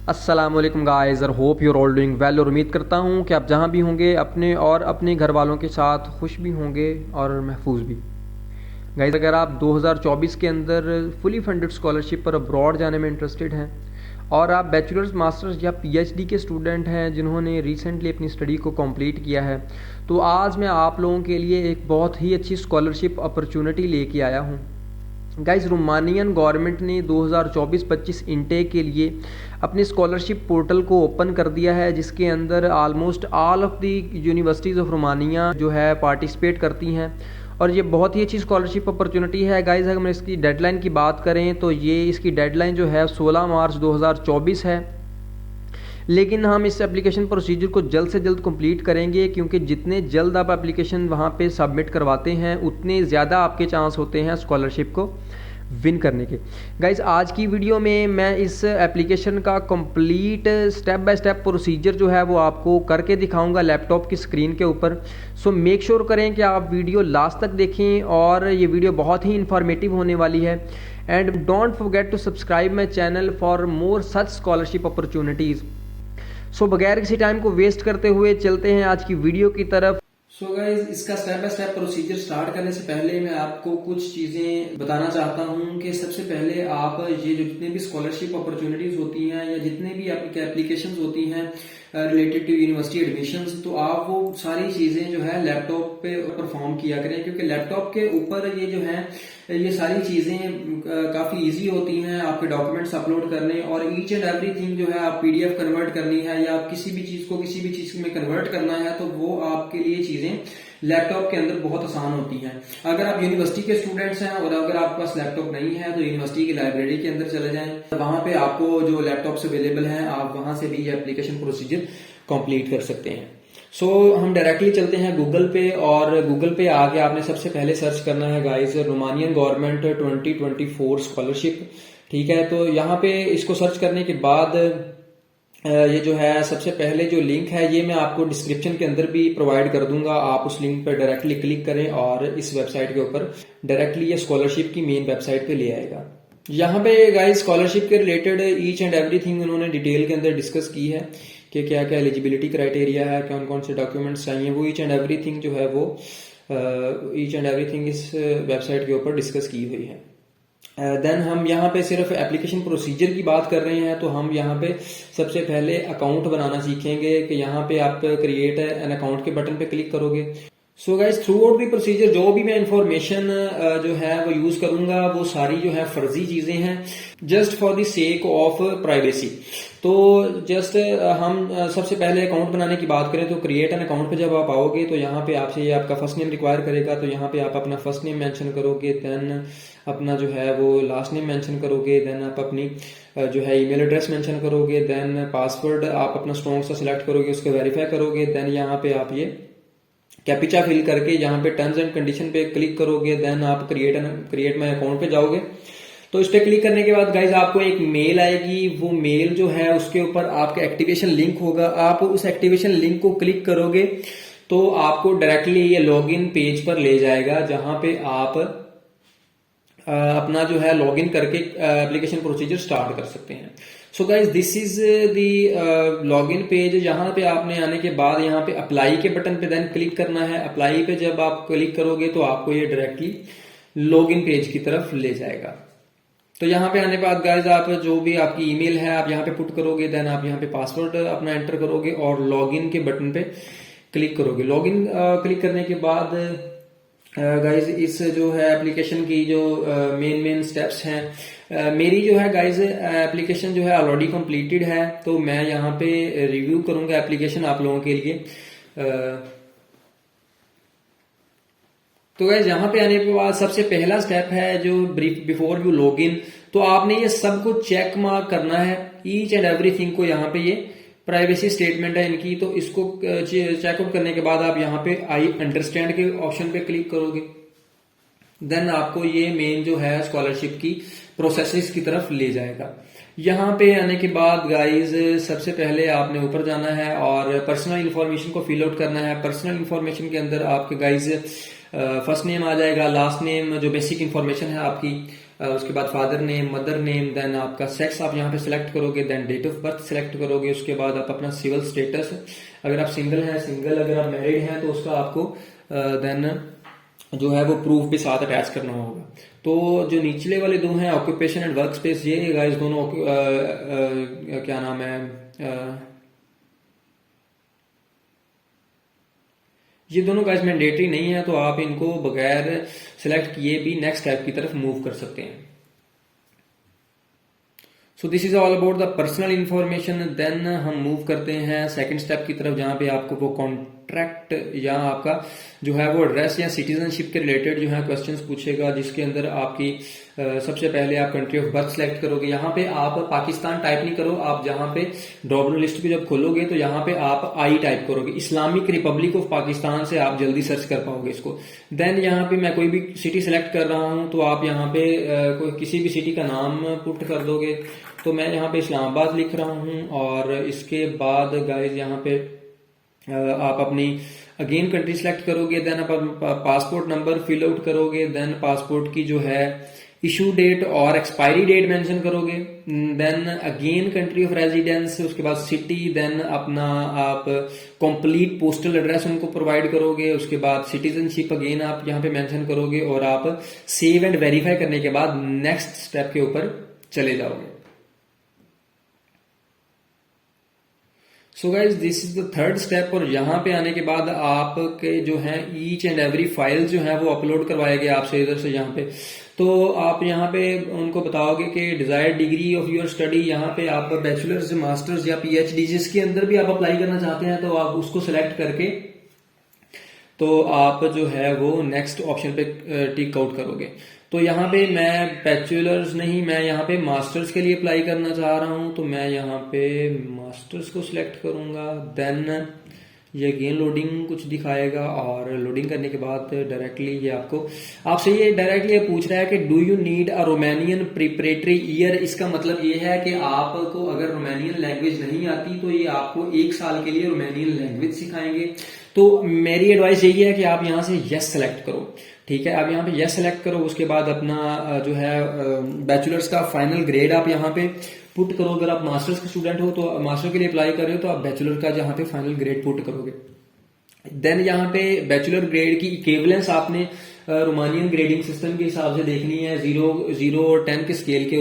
अस्सलामुअलैकुम गाइस और hope you are all doing well. और उम्मीद करता हूँ कि आप जहाँ भी होंगे अपने और अपने घर वालों के साथ खुश भी होंगे और महफूज भी। गाइस, अगर आप 2024 के अंदर फुली फंडेड स्कॉलरशिप पर अब्रॉड जाने में इंटरेस्टेड हैं और आप बैचलर्स मास्टर्स या पीएचडी के स्टूडेंट हैं जिन्होंने रिसेंटली अपनी स्टडी को कंप्लीट किया है, तो आज मैं आप लोगों के लिए एक बहुत ही अच्छी स्कॉलरशिप अपॉर्चुनिटी लेके आया हूँ। गाइस, रोमानियन गवर्नमेंट ने 2024-25 इनटेक के लिए अपने स्कॉलरशिप पोर्टल को ओपन कर दिया है, जिसके अंदर almost all of the universities of Romania जो है पार्टिसिपेट करती हैं और ये बहुत ही अच्छी स्कॉलरशिप अपॉर्चुनिटी है। गाइस, अगर हम इसकी डेडलाइन की बात करें तो ये इसकी डेडलाइन जो है 16 मार्च 2024 है, लेकिन हम इस एप्लीकेशन प्रोसीजर को जल्द से जल्द कंप्लीट करेंगे क्योंकि जितने जल्द आप एप्लीकेशन वहाँ पे सबमिट करवाते हैं उतने ज़्यादा आपके चांस होते हैं स्कॉलरशिप को विन करने के। गाइज, आज की वीडियो में मैं इस एप्लीकेशन का complete step by step procedure जो है वो आपको करके दिखाऊंगा लैपटॉप की स्क्रीन के ऊपर। सो मेक श्योर करें कि आप वीडियो लास्ट तक देखें और ये वीडियो बहुत ही इंफॉर्मेटिव होने वाली है। And don't forget to subscribe my channel for more such scholarship opportunities. So बगैर किसी टाइम को वेस्ट करते हुए चलते हैं आज की वीडियो की तरफ। सो गाइज, इसका step by step procedure start करने से पहले मैं आपको कुछ चीजें बताना चाहता हूं कि सबसे पहले आप ये जो जितने भी स्कॉलरशिप अपॉर्चुनिटीज होती हैं या जितने भी आपकी एप्लीकेशंस होती हैं रिलेटेड टू यूनिवर्सिटी एडमिशंस, तो आप वो सारी चीजें जो है लैपटॉप पे परफॉर्म किया करें क्योंकि लैपटॉप के ऊपर ये जो है ये सारी चीजें काफी इजी होती हैं आपके डॉक्यूमेंट्स अपलोड करने और ईच एंड एवरीथिंग जो है आप पीडीएफ कन्वर्ट करनी है या आप किसी भी चीज को किसी भी चीज में कन्वर्ट करना है तो वो आपके लिए चीजें लैपटॉप के अंदर बहुत आसान होती हैं। अगर आप यूनिवर्सिटी के स्टूडेंट्स हैं और अगर आपके पास लैपटॉप नहीं है तो यूनिवर्सिटी की लाइब्रेरी के अंदर चले जाएं, वहां पे आपको जो लैपटॉप्स अवेलेबल हैं आप वहां से भी ये एप्लीकेशन प्रोसीजर कंप्लीट कर सकते हैं। सो हम डायरेक्टली चलते हैं गूगल पे और गूगल पे आके आपने सबसे पहले सर्च करना है गाइस रोमानियन गवर्नमेंट 2024 स्कॉलरशिप। ठीक है, तो यहाँ पे इसको सर्च करने के बाद ये जो है सबसे पहले जो लिंक है ये मैं आपको डिस्क्रिप्शन के अंदर भी प्रोवाइड कर दूंगा। आप उस लिंक पर डायरेक्टली क्लिक करें और इस वेबसाइट के ऊपर डायरेक्टली ये स्कॉलरशिप की मेन वेबसाइट पे ले आएगा। यहाँ पे गाइस स्कॉलरशिप के रिलेटेड ईच एंड एवरीथिंग उन्होंने डिटेल के अंदर डिस्कस की है कि क्या क्या एलिजिबिलिटी क्राइटेरिया है, कौन कौन से डॉक्यूमेंट्स चाहिए, वो ईच एंड एवरीथिंग जो है वो ईच एंड एवरीथिंग इस वेबसाइट के ऊपर डिस्कस की हुई है। देन हम यहाँ पे सिर्फ एप्लीकेशन प्रोसीजर की बात कर रहे हैं तो हम यहाँ पे सबसे पहले अकाउंट बनाना सीखेंगे कि यहाँ पे आप क्रिएट एन अकाउंट के बटन पे क्लिक करोगे। So guys, through out the procedure जो भी मैं इंफॉर्मेशन जो है वो यूज करूंगा वो सारी जो है फर्जी चीजें हैं just for the sake of privacy. तो जस्ट हम सबसे पहले अकाउंट बनाने की बात करें तो क्रिएट एन अकाउंट पे जब आप आओगे तो यहाँ पे आपसे ये आपका फर्स्ट नेम रिक्वायर करेगा, तो यहाँ पे आप अपना फर्स्ट नेम मेंशन करोगे, देन अपना जो है वो लास्ट नेम मेंशन करोगे, देन आप अपनी जो है ईमेल एड्रेस मेंशन करोगे, देन पासवर्ड आप अपना स्ट्रॉन्ग सा सिलेक्ट करोगे, उसको वेरीफाई करोगे, देन यहाँ पे आप ये कैप्चा फिल करके यहाँ पे टर्म्स एंड कंडीशन पे क्लिक करोगे, देन आप क्रिएट माई अकाउंट पे जाओगे। तो इस पे क्लिक करने के बाद गाइज आपको एक मेल आएगी, वो मेल जो है उसके ऊपर आपका एक्टिवेशन लिंक होगा। आप उस एक्टिवेशन लिंक को क्लिक करोगे तो आपको डायरेक्टली ये लॉगिन पेज पर ले जाएगा जहां पे आप अपना जो है लॉगिन करके एप्लीकेशन प्रोसीजर स्टार्ट कर सकते हैं। So guys, this is the login page. यहाँ पे आपने आने के बाद यहाँ पे अप्लाई के बटन पे देन क्लिक करना है। अप्लाई पे जब आप क्लिक करोगे तो आपको ये डायरेक्टली लॉगिन पेज की तरफ ले जाएगा। तो यहाँ पे आने के बाद गाइज आप जो भी आपकी ईमेल है आप यहाँ पे पुट करोगे, देन आप यहाँ पे पासवर्ड अपना एंटर करोगे और लॉगिन के बटन पे क्लिक करोगे। लॉगिन क्लिक करने के बाद गाइज इस जो है एप्लीकेशन की जो मेन स्टेप्स हैं, मेरी जो है गाइज एप्लीकेशन जो है ऑलरेडी कंप्लीटेड है तो मैं यहाँ पे रिव्यू करूंगा एप्लीकेशन आप लोगों के लिए। तो गाइज यहाँ पे आने के बाद सबसे पहला स्टेप है जो बिफोर यू लॉगिन, तो आपने ये सब कुछ चेक मार्क करना है ईच एंड एवरीथिंग को। यहाँ पे ये प्राइवेसी स्टेटमेंट है इनकी, तो इसको चेकआउट करने के बाद आप यहाँ पे आई अंडरस्टैंड के ऑप्शन पे क्लिक करोगे, देन आपको ये मेन जो है स्कॉलरशिप की प्रोसेसेस की तरफ ले जाएगा। यहाँ पे आने के बाद गाइज सबसे पहले आपने ऊपर जाना है और पर्सनल इंफॉर्मेशन को फिल आउट करना है। पर्सनल इंफॉर्मेशन के अंदर आपके गाइज फर्स्ट नेम आ जाएगा, लास्ट नेम जो बेसिक इंफॉर्मेशन है आपकी, उसके बाद father name, mother name, then आपका सेक्स आप यहाँ पे सिलेक्ट करोगे, then date of birth select करोगे, उसके बाद आप अपना सिविल स्टेटस, अगर आप सिंगल हैं सिंगल, अगर आप मैरिड हैं तो उसका आपको देन जो है वो प्रूफ भी साथ अटैच करना होगा। तो जो निचले वाले दो हैं ऑक्यूपेशन एंड वर्क स्पेस, ये गाइस दोनों क्या नाम है ये दोनों गाइस मैंडेटरी नहीं है, तो आप इनको बगैर सिलेक्ट किए भी नेक्स्ट स्टेप की तरफ मूव कर सकते हैं। So this is all about the personal information. Then हम मूव करते हैं सेकंड स्टेप की तरफ, जहां पे आपको वो कॉन्ट्रैक्ट या आपका जो है वो एड्रेस या सिटीजनशिप के रिलेटेड जो है क्वेश्चंस पूछेगा, जिसके अंदर आपकी सबसे पहले आप कंट्री ऑफ बर्थ सेलेक्ट करोगे। यहाँ पे आप पाकिस्तान टाइप नहीं करो, आप जहाँ पे ड्रॉप लिस्ट को जब खोलोगे तो यहाँ पे आप आई टाइप करोगे, इस्लामिक रिपब्लिक ऑफ पाकिस्तान से आप जल्दी सर्च कर पाओगे इसको। देन यहाँ पे मैं कोई भी सिटी सेलेक्ट कर रहा हूँ, तो आप यहाँ पे कोई किसी भी सिटी का नाम पुट कर दोगे। तो मैं यहाँ पे इस्लामाबाद लिख रहा हूँ, और इसके बाद गाइज यहाँ पे आप अपनी अगेन कंट्री सेलेक्ट करोगे, देन आप पासपोर्ट नंबर फिल आउट करोगे, देन पासपोर्ट की जो है इशू डेट और एक्सपायरी डेट मेंशन करोगे, then again country of residence, उसके बाद सिटी, देन अपना आप कंप्लीट पोस्टल एड्रेस उनको प्रोवाइड करोगे, उसके बाद सिटीजनशिप अगेन आप यहाँ पे मेंशन करोगे, और आप सेव एंड वेरीफाई करने के बाद नेक्स्ट स्टेप के ऊपर चले जाओगे। So guys this is the third step, और यहाँ पे आने के बाद आपके जो है ईच एंड एवरी फाइल जो है वो अपलोड करवाएंगे आपसे इधर से यहाँ पे। तो आप यहाँ पे उनको बताओगे कि desired degree of your study, यहाँ पे आप बैचलर्स, मास्टर्स या पीएचडी जिसके अंदर भी आप अप्लाई करना चाहते हैं, तो आप उसको सिलेक्ट करके तो आप जो है वो नेक्स्ट ऑप्शन पे टिक आउट करोगे। तो यहाँ पे मैं बैचलर्स नहीं, मैं यहाँ पे मास्टर्स के लिए अप्लाई करना चाह रहा हूँ, तो मैं यहाँ पे मास्टर्स को सिलेक्ट करूंगा। देन ये अगेन लोडिंग कुछ दिखाएगा, और लोडिंग करने के बाद डायरेक्टली ये आपसे ये डायरेक्टली पूछ रहा है कि do you need a Romanian preparatory year. इसका मतलब ये है कि आपको अगर रोमानियन लैंग्वेज नहीं आती तो ये आपको 1 साल के लिए रोमानियन लैंग्वेज सिखाएंगे। तो मेरी एडवाइस यही है कि आप यहाँ से यस सेलेक्ट करो, ठीक है। आप यहाँ पे यस सेलेक्ट करो, उसके बाद अपना जो है बैचलर्स का फाइनल ग्रेड आप यहाँ पे पुट करो। अगर आप मास्टर्स के स्टूडेंट हो तो मास्टर के लिए अप्लाई कर रहे हो तो आप बैचलर का जहाँ पे फाइनल ग्रेड पुट करोगे। देन यहाँ पे बैचलर ग्रेड की इक्विवेलेंस आपने रोमानियन ग्रेडिंग सिस्टम के हिसाब से देखनी है, 0 और 10 के स्केल के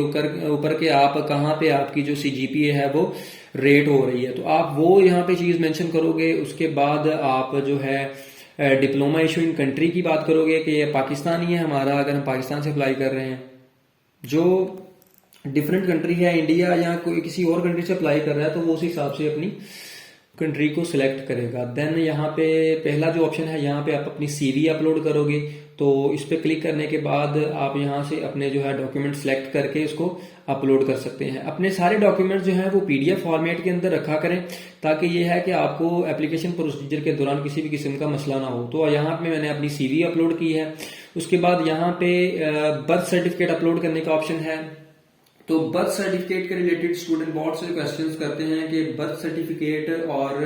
ऊपर के आप कहाँ पे आपकी जो CGPA है वो रेट हो रही है, तो आप वो यहाँ पे चीज मेंशन करोगे। उसके बाद आप जो है डिप्लोमा इशू इन कंट्री की बात करोगे कि ये पाकिस्तानी है हमारा, अगर हम पाकिस्तान से अप्लाई कर रहे हैं। जो डिफरेंट कंट्री है, इंडिया या कोई किसी और कंट्री से अप्लाई कर रहा है, तो वो उस हिसाब से अपनी कंट्री को सिलेक्ट करेगा। देन यहाँ पे पहला जो ऑप्शन है, यहाँ पे आप अपनी CV अपलोड करोगे। तो इस पे क्लिक करने के बाद आप यहाँ से अपने जो है डॉक्यूमेंट सिलेक्ट करके इसको अपलोड कर सकते हैं। अपने सारे डॉक्यूमेंट जो है वो PDF फॉर्मेट के अंदर रखा करें, ताकि ये है कि आपको एप्लीकेशन प्रोसीजर के दौरान किसी भी किस्म का मसला ना हो। तो यहाँ पे मैंने अपनी CV अपलोड की है। उसके बाद यहाँ पे बर्थ सर्टिफिकेट अपलोड करने का ऑप्शन है। तो बर्थ सर्टिफिकेट के रिलेटेड स्टूडेंट बहुत से क्वेश्चंस करते हैं कि बर्थ सर्टिफिकेट और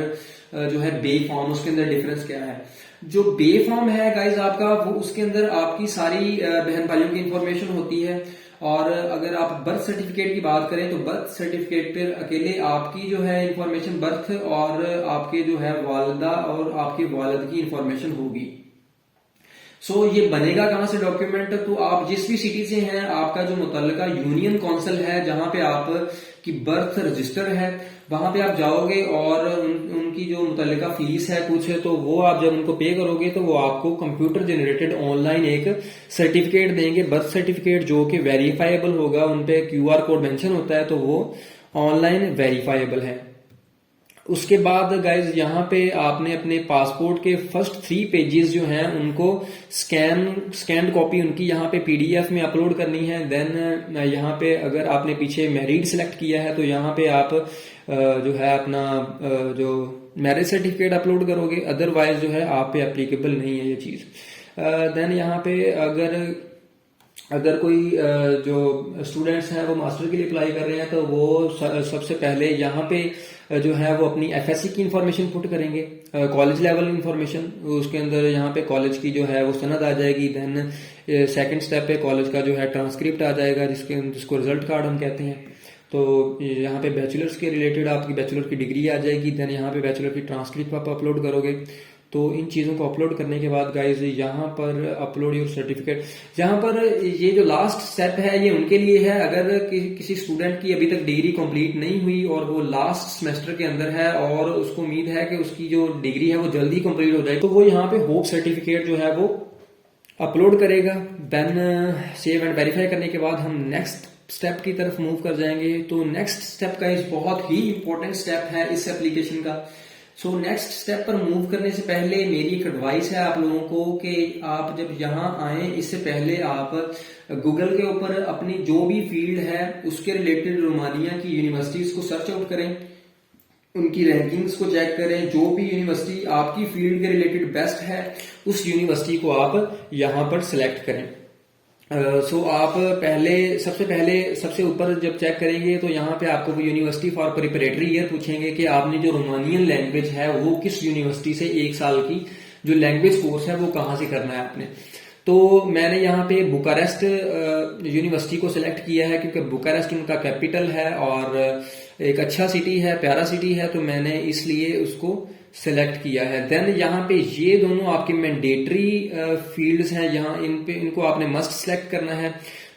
जो है बे फॉर्म, उसके अंदर डिफरेंस क्या है। जो बे फॉर्म है गाइज आपका, वो उसके अंदर आपकी सारी बहन भाइयों की इंफॉर्मेशन होती है। और अगर आप बर्थ सर्टिफिकेट की बात करें तो बर्थ सर्टिफिकेट पर अकेले आपकी जो है इंफॉर्मेशन बर्थ और आपके जो है वालिदा और आपके वालिद की इंफॉर्मेशन होगी। सो ये बनेगा कहां से डॉक्यूमेंट, तो आप जिस भी सिटी से हैं, आपका जो मुतल्लिका यूनियन काउंसिल है जहां पे आप की बर्थ रजिस्टर है, वहां पे आप जाओगे और उनकी जो मुतल्लिका फीस है कुछ, तो वो आप जब उनको पे करोगे तो वो आपको कंप्यूटर जनरेटेड ऑनलाइन एक सर्टिफिकेट देंगे, बर्थ सर्टिफिकेट, जो कि वेरीफाइबल होगा। उनपे QR कोड मेंशन होता है, तो वो ऑनलाइन वेरीफाइबल है। उसके बाद गाइज यहाँ पे आपने अपने पासपोर्ट के फर्स्ट 3 पेजेस जो हैं उनको स्कैन कॉपी उनकी यहाँ पे PDF में अपलोड करनी है। देन यहाँ पे अगर आपने पीछे मैरिड सिलेक्ट किया है तो यहाँ पे आप जो है अपना जो मैरिज सर्टिफिकेट अपलोड करोगे, अदरवाइज जो है आप पे एप्लीकेबल नहीं है ये चीज। देन यहाँ पे अगर कोई जो स्टूडेंट्स हैं वो मास्टर के लिए अप्लाई कर रहे हैं, तो वो सबसे पहले यहाँ पे जो है वो अपनी एफएससी की इंफॉर्मेशन पुट करेंगे, कॉलेज लेवल इंफॉर्मेशन, उसके अंदर यहाँ पे कॉलेज की जो है वो सनद आ जाएगी। देन सेकंड स्टेप पे कॉलेज का जो है ट्रांसक्रिप्ट आ जाएगा, जिसको रिजल्ट कार्ड हम कहते हैं। तो यहाँ पे बैचलर्स के रिलेटेड आपकी बैचलर की डिग्री आ जाएगी। देन यहाँ पे बैचलर की ट्रांसक्रिप्ट आप अपलोड करोगे। तो इन चीज़ों को अपलोड करने के बाद गाइज यहाँ पर अपलोड योर सर्टिफिकेट, यहाँ पर ये जो लास्ट स्टेप है ये उनके लिए है अगर किसी स्टूडेंट की अभी तक डिग्री कंप्लीट नहीं हुई और वो लास्ट सेमेस्टर के अंदर है और उसको उम्मीद है कि उसकी जो डिग्री है वो जल्दी कंप्लीट हो जाए, तो वो यहाँ पे होप सर्टिफिकेट जो है वो अपलोड करेगा। देन सेव एंड वेरीफाई करने के बाद हम नेक्स्ट स्टेप की तरफ मूव कर जाएंगे। तो नेक्स्ट स्टेप का इस बहुत ही इंपॉर्टेंट स्टेप है इस एप्लीकेशन का। सो नेक्स्ट स्टेप पर मूव करने से पहले मेरी एक एडवाइस है आप लोगों को कि आप जब यहाँ आए इससे पहले आप गूगल के ऊपर अपनी जो भी फील्ड है उसके रिलेटेड रोमानिया की यूनिवर्सिटीज को सर्च आउट करें, उनकी रैंकिंग्स को चेक करें। जो भी यूनिवर्सिटी आपकी फील्ड के रिलेटेड बेस्ट है उस यूनिवर्सिटी को आप यहाँ पर सिलेक्ट करें। आप सबसे पहले सबसे ऊपर जब चेक करेंगे तो यहाँ पे आपको वो यूनिवर्सिटी फॉर प्रिपरेटरी ईयर पूछेंगे कि आपने जो रोमानियन लैंग्वेज है वो किस यूनिवर्सिटी से 1 साल की जो लैंग्वेज कोर्स है वो कहाँ से करना है आपने। तो मैंने यहाँ पे बुकारेस्ट यूनिवर्सिटी को सिलेक्ट किया है क्योंकि बुकारेस्ट उनका कैपिटल है और एक अच्छा सिटी है, प्यारा सिटी है, तो मैंने इसलिए उसको सिलेक्ट किया है। देन यहाँ पे ये दोनों आपके मैंडेटरी फील्ड्स हैं, यहाँ इनको आपने मस्ट सिलेक्ट करना है।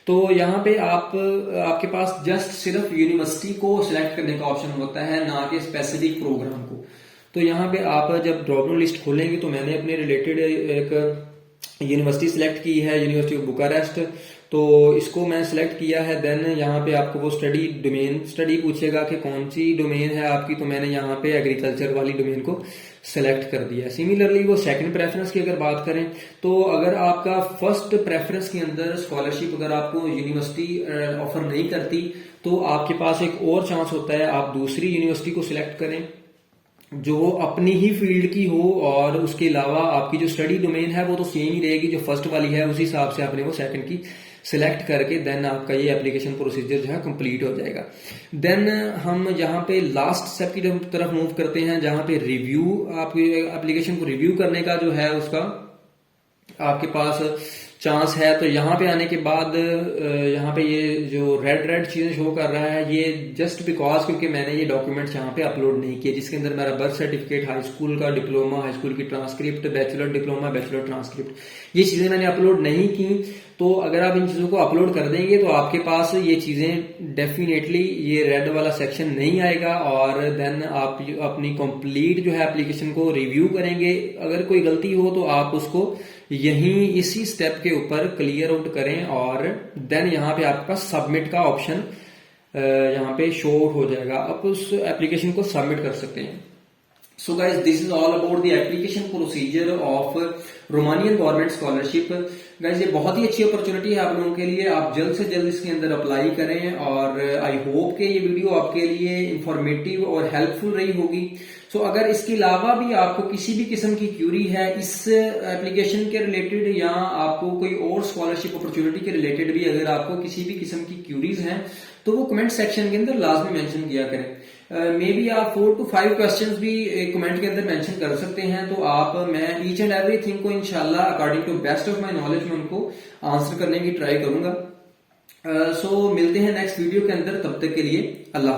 तो यहाँ पे आपके पास जस्ट सिर्फ यूनिवर्सिटी को सिलेक्ट करने का ऑप्शन होता है, ना कि स्पेसिफिक प्रोग्राम को। तो यहाँ पे आप जब ड्रॉप डाउन लिस्ट खोलेंगे तो मैंने अपने रिलेटेड एक यूनिवर्सिटी सिलेक्ट की है, यूनिवर्सिटी ऑफ बुकारेस्ट, तो इसको मैं सिलेक्ट किया है। देन यहाँ पे आपको वो डोमेन स्टडी पूछेगा कि कौन सी डोमेन है आपकी, तो मैंने यहाँ पे एग्रीकल्चर वाली डोमेन को सिलेक्ट कर दिया है। सिमिलरली वो सेकंड प्रेफरेंस की अगर बात करें तो अगर आपका फर्स्ट प्रेफरेंस के अंदर स्कॉलरशिप अगर आपको यूनिवर्सिटी ऑफर नहीं करती तो आपके पास एक और चांस होता है, आप दूसरी यूनिवर्सिटी को सिलेक्ट करें जो अपनी ही फील्ड की हो और उसके अलावा आपकी जो स्टडी डोमेन है वो तो सेम ही रहेगी जो फर्स्ट वाली है, उसी हिसाब से आपने वो सेकंड की सिलेक्ट करके देन आपका ये एप्लीकेशन प्रोसीजर जो है कंप्लीट हो जाएगा। देन हम यहाँ पे लास्ट स्टेप की तरफ मूव करते हैं जहाँ पे रिव्यू, आपकी एप्लीकेशन को रिव्यू करने का जो है उसका आपके पास चांस है। तो यहाँ पे आने के बाद यहाँ पे ये जो रेड चीजें शो कर रहा है ये जस्ट बिकॉज क्योंकि मैंने ये डॉक्यूमेंट्स यहाँ पे अपलोड नहीं किए जिसके अंदर मेरा बर्थ सर्टिफिकेट, हाई स्कूल का डिप्लोमा, हाई स्कूल की transcript, bachelor diploma, bachelor transcript, ये चीजें मैंने अपलोड नहीं की। तो अगर आप इन चीजों को अपलोड कर देंगे तो आपके पास ये चीजें डेफिनेटली ये रेड वाला सेक्शन नहीं आएगा और देन आप अपनी कंप्लीट जो है एप्लीकेशन को रिव्यू करेंगे। अगर कोई गलती हो तो आप उसको यहीं इसी स्टेप के ऊपर क्लियर आउट करें और देन यहाँ पे आपका सबमिट का ऑप्शन यहाँ पे शो हो जाएगा, आप उस एप्लीकेशन को सबमिट कर सकते हैं। So guys, this is all about the application procedure of Romanian government scholarship. Guys ये बहुत ही अच्छी अपॉर्चुनिटी है आप लोगों के लिए, आप जल्द से जल्द इसके अंदर अप्लाई करें और आई होप कि ये वीडियो आपके लिए इंफॉर्मेटिव और हेल्पफुल रही होगी। सो अगर इसके अलावा भी आपको किसी भी किस्म की क्यूरी है इस एप्लीकेशन के रिलेटेड या आपको कोई और स्कॉलरशिप अपॉर्चुनिटी के रिलेटेड भी अगर आपको किसी भी किस्म की क्यूरीज हैं तो वो कमेंट सेक्शन के अंदर लाजमी मेंशन किया करें। मे बी आप 4 to 5 क्वेश्चंस भी कमेंट के अंदर मेंशन कर सकते हैं, तो मैं ईच एंड एवरीथिंग को इंशाल्लाह according to best of my knowledge में उनको आंसर करने की ट्राई करूंगा। सो मिलते हैं नेक्स्ट वीडियो के अंदर, तब तक के लिए अल्लाह।